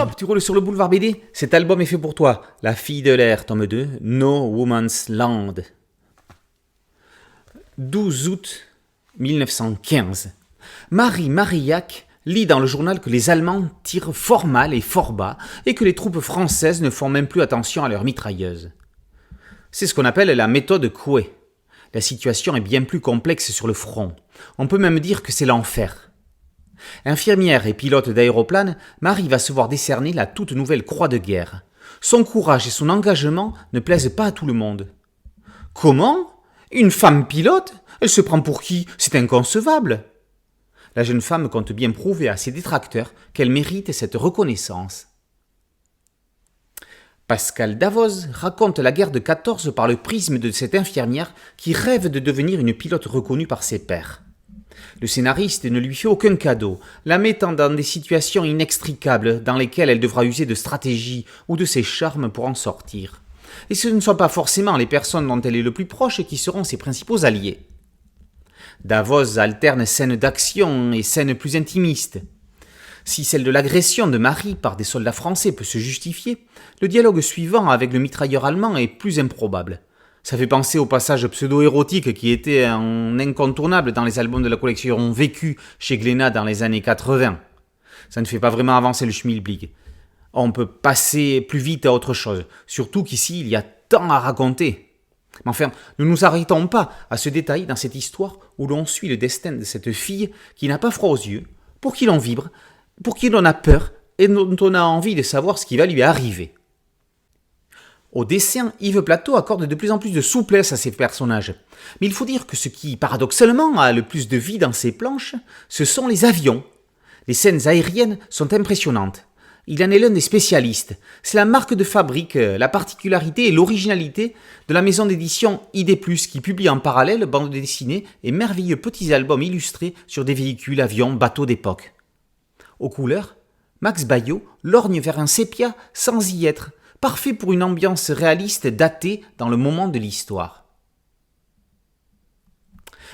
Hop, tu roules sur le boulevard BD. Cet album est fait pour toi. La fille de l'air, tome 2, No Woman's Land. 12 août 1915. Marie Marillac lit dans le journal que les Allemands tirent fort mal et fort bas et que les troupes françaises ne font même plus attention à leurs mitrailleuses. C'est ce qu'on appelle la méthode Coué. La situation est bien plus complexe sur le front. On peut même dire que c'est l'enfer. Infirmière et pilote d'aéroplane, Marie va se voir décerner la toute nouvelle croix de guerre. Son courage et son engagement ne plaisent pas à tout le monde. Comment ? Une femme pilote ? Elle se prend pour qui ? C'est inconcevable. La jeune femme compte bien prouver à ses détracteurs qu'elle mérite cette reconnaissance. Pascal Davoz raconte la guerre de 14 par le prisme de cette infirmière qui rêve de devenir une pilote reconnue par ses pairs. Le scénariste ne lui fait aucun cadeau, la mettant dans des situations inextricables dans lesquelles elle devra user de stratégie ou de ses charmes pour en sortir. Et ce ne sont pas forcément les personnes dont elle est le plus proche qui seront ses principaux alliés. Davoz alterne scènes d'action et scènes plus intimistes. Si celle de l'agression de Marie par des soldats français peut se justifier, le dialogue suivant avec le mitrailleur allemand est plus improbable. Ça fait penser au passage pseudo-érotique qui était un incontournable dans les albums de la collection Vécu chez Glénat dans les années 80. Ça ne fait pas vraiment avancer le schmilblick. On peut passer plus vite à autre chose, surtout qu'ici il y a tant à raconter. Mais enfin, ne nous arrêtons pas à ce détail dans cette histoire où l'on suit le destin de cette fille qui n'a pas froid aux yeux, pour qui l'on vibre, pour qui l'on a peur et dont on a envie de savoir ce qui va lui arriver. Au dessin, Yves Plateau accorde de plus en plus de souplesse à ses personnages. Mais il faut dire que ce qui, paradoxalement, a le plus de vie dans ses planches, ce sont les avions. Les scènes aériennes sont impressionnantes. Il en est l'un des spécialistes. C'est la marque de fabrique, la particularité et l'originalité de la maison d'édition ID+, qui publie en parallèle bandes dessinées et merveilleux petits albums illustrés sur des véhicules, avions, bateaux d'époque. Aux couleurs, Max Baillot lorgne vers un sépia sans y être, parfait pour une ambiance réaliste datée dans le moment de l'histoire.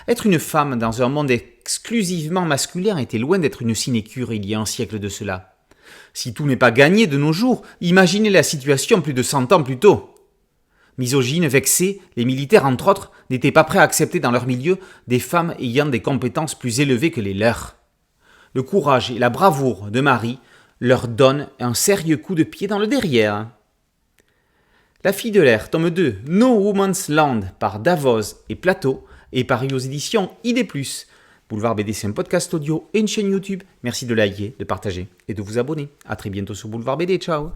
Être une femme dans un monde exclusivement masculin était loin d'être une sinécure il y a un siècle de cela. Si tout n'est pas gagné de nos jours, imaginez la situation plus de 100 ans plus tôt. Misogynes, vexés, les militaires entre autres n'étaient pas prêts à accepter dans leur milieu des femmes ayant des compétences plus élevées que les leurs. Le courage et la bravoure de Marie leur donnent un sérieux coup de pied dans le derrière. La fille de l'air, tome 2, No Woman's Land par Davoz et Plateau est paru aux éditions ID+. Boulevard BD, c'est un podcast audio et une chaîne YouTube. Merci de liker, de partager et de vous abonner. A très bientôt sur Boulevard BD. Ciao.